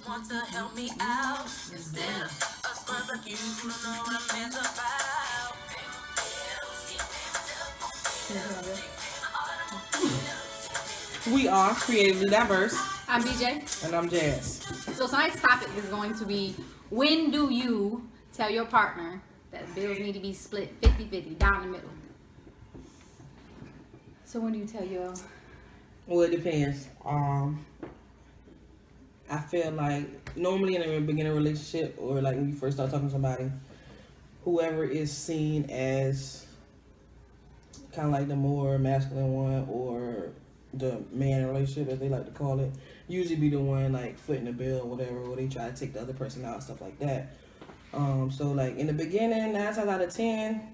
Want to help me out instead of a slut like you don't know what a man's about. We are creatively diverse. I'm BJ. And I'm Jazz. So tonight's topic is going to be, when do you tell your partner that bills need to be split 50-50 down the middle? So when do you tell your... Well, it depends. I feel like normally in a beginning relationship, or like when you first start talking to somebody, whoever is seen as kind of like the more masculine one, or the man in a relationship, as they like to call it, usually be the one like footing the bill or whatever, or they try to take the other person out, stuff like that. So like in the beginning, 9 times out of 10,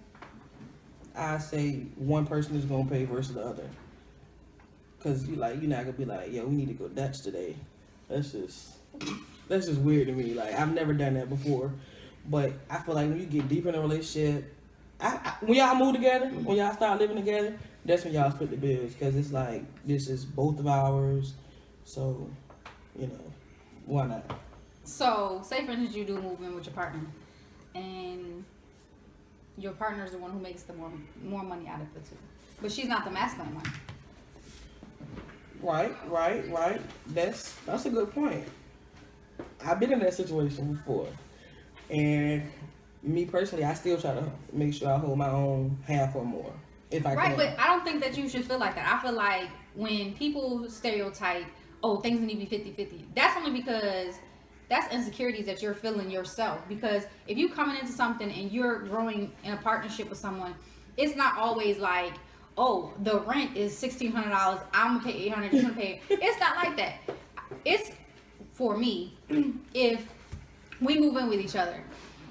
I say one person is gonna pay versus the other. Cause you're not gonna be like, yo, we need to go Dutch today. That's just weird to me. Like, I've never done that before. But I feel like when you get deeper in a relationship, when y'all move together, when y'all start living together, that's when y'all split the bills. Because it's like, this is both of ours. So, why not? So, say for instance, you do move in with your partner. And your partner is the one who makes the more money out of the two. But she's not the masculine one. Right. That's a good point. I've been in that situation before. And me personally, I still try to make sure I hold my own half or more. If I can. Right, but I don't think that you should feel like that. I feel like when people stereotype, oh, things need to be 50-50, that's only because that's insecurities that you're feeling yourself. Because if you coming into something and you're growing in a partnership with someone, it's not always like, oh, the rent is $1,600, I'm gonna pay $800, you're gonna pay. It's not like that. It's, for me, if we move in with each other,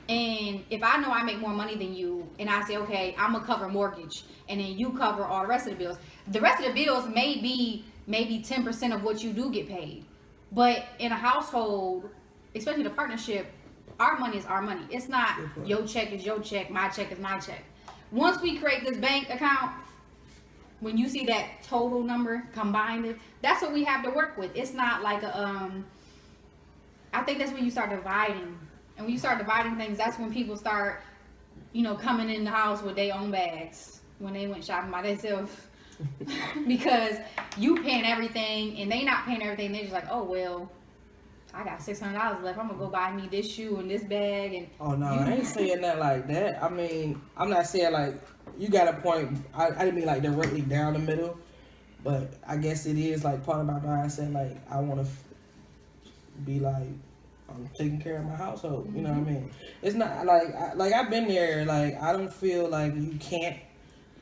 and if I know I make more money than you, and I say, okay, I'm gonna cover mortgage, and then you cover all the rest of the bills. The rest of the bills may be maybe 10% of what you do get paid. But in a household, especially the partnership, our money is our money. It's not your check is your check, my check is my check. Once we create this bank account, when you see that total number combined, that's what we have to work with. It's not like I think that's when you start dividing. And when you start dividing things, that's when people start, coming in the house with their own bags when they went shopping by themselves. Because you paying everything and they not paying everything. They're just like, oh, well, I got $600 left. I'm going to go buy me this shoe and this bag. And oh, no, I ain't saying that like that. I mean, I'm not saying like, you got a point. I didn't mean like directly down the middle, but I guess it is like part of my mindset. Like, I want to be like, I'm taking care of my household. You know what I mean? It's not like I've been there. Like, I don't feel like you can't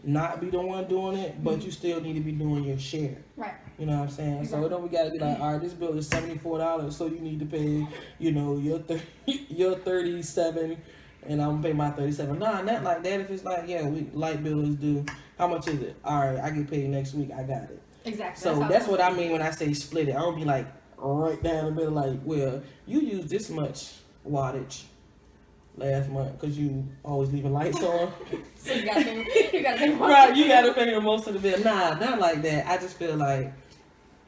not be the one doing it, but you still need to be doing your share. Right. You know what I'm saying? Exactly. So don't we gotta be like, all right, this bill is $74, so you need to pay, your 37. And I'm gonna pay my 37. Nah, not like that. If it's like, yeah, light bill is due. How much is it? All right, I get paid next week. I got it. Exactly. So that's what I mean when I say split it. I don't be like right down the middle. Like, well, you use this much wattage last month because you always leaving lights on. So you gotta pay right, you gotta pay the most of the bill. Nah, not like that. I just feel like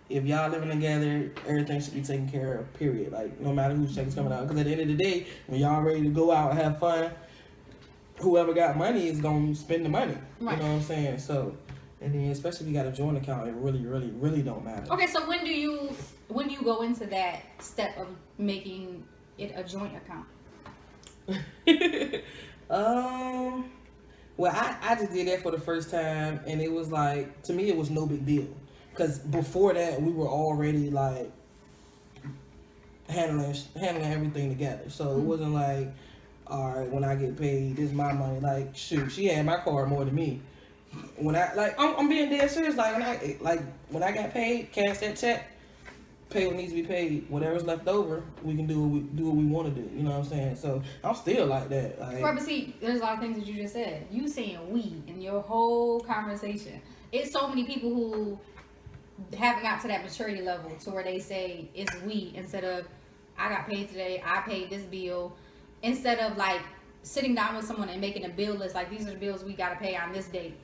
if y'all living together, everything should be taken care of, period. Like, no matter whose check is coming out. Because at the end of the day, when y'all ready to go out and have fun, whoever got money is going to spend the money. Right. You know what I'm saying? So, and then especially if you got a joint account, it really, really, really don't matter. Okay, so when do you go into that step of making it a joint account? Well, I just did that for the first time, and it was like, to me, it was no big deal. Because before that, we were already, like, handling everything together. So it wasn't like, all right, when I get paid, this is my money. Like, shoot, she had my card more than me. When I'm being dead serious. Like, when I got paid, cash that check, pay what needs to be paid. Whatever's left over, we can do what we want to do. You know what I'm saying? So I'm still like that. Like, right, but see, there's a lot of things that you just said. You saying we in your whole conversation. It's so many people who haven't got to that maturity level to where they say it's we instead of I got paid today, I paid this bill, instead of like sitting down with someone and making a bill list like these are the bills we got to pay on this date.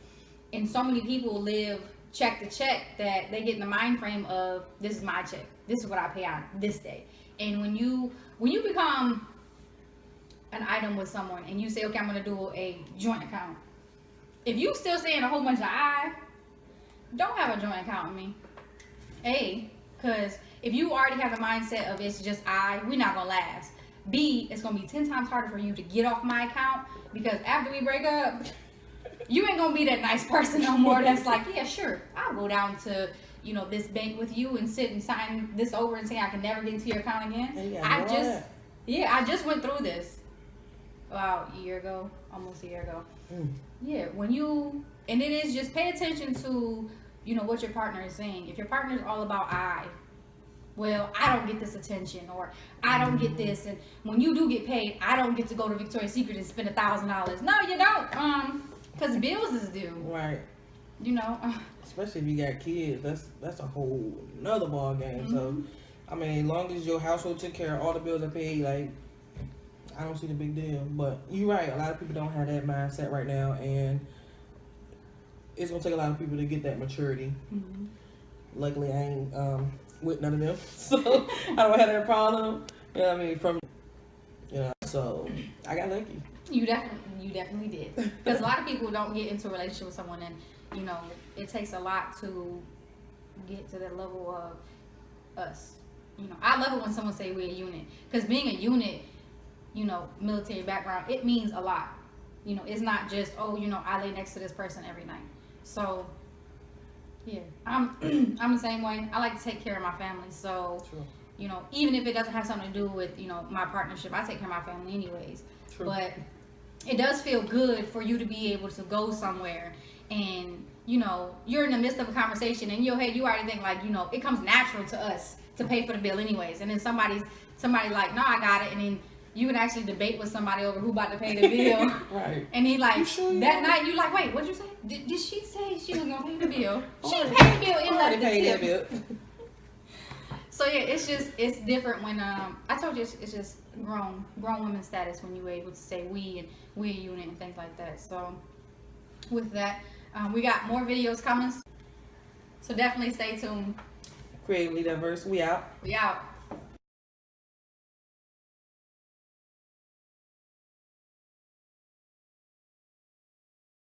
And so many people live check to check, that they get in the mind frame of, this is my check, this is what I pay out this day. And when you become an item with someone and you say, okay, I'm gonna do a joint account, if you still saying a whole bunch of I, don't have a joint account with me. Because if you already have the mindset of it's just we're not gonna last. B, it's gonna be 10 times harder for you to get off my account, because after we break up, you ain't gonna be that nice person no more that's like, yeah, sure, I'll go down to, you know, this bank with you and sit and sign this over and say I can never get into your account again. I just went through this about a year ago, almost a year ago. Yeah, and it is just pay attention to, you know, what your partner is saying. If your partner is all about I don't get this attention, or I don't get this, and when you do get paid, I don't get to go to Victoria's Secret and spend $1,000. No, you don't, because bills is due. Right. You know. Especially if you got kids, that's a whole nother ball game. So, I mean, as long as your household took care of all the bills are paid, like, I don't see the big deal. But you're right, a lot of people don't have that mindset right now, and it's gonna take a lot of people to get that maturity. Luckily, I ain't with none of them, so I don't have that problem. You know what I mean? So I got lucky. You definitely did. Because a lot of people don't get into a relationship with someone, and you know, it takes a lot to get to that level of us. You know, I love it when someone say we're a unit, because being a unit, you know, military background, it means a lot. You know, it's not just, oh, you know, I lay next to this person every night. So yeah, I'm the same way. I like to take care of my family. So True. You know, even if it doesn't have something to do with, you know, my partnership, I take care of my family anyways. True. But it does feel good for you to be able to go somewhere and, you know, you're in the midst of a conversation and in your head you already think like, you know, it comes natural to us to pay for the bill anyways. And then somebody like, no, I got it. And then you can actually debate with somebody over who about to pay the bill. Right. And he like, that night you like, wait, what'd you say? Did she say she was gonna pay the bill? She paid the bill and left the tip. So yeah, it's different when I told you it's just grown women status when you're able to say we and we a unit and things like that. So with that, we got more videos coming. So definitely stay tuned. Creatively Diverse, we out. We out.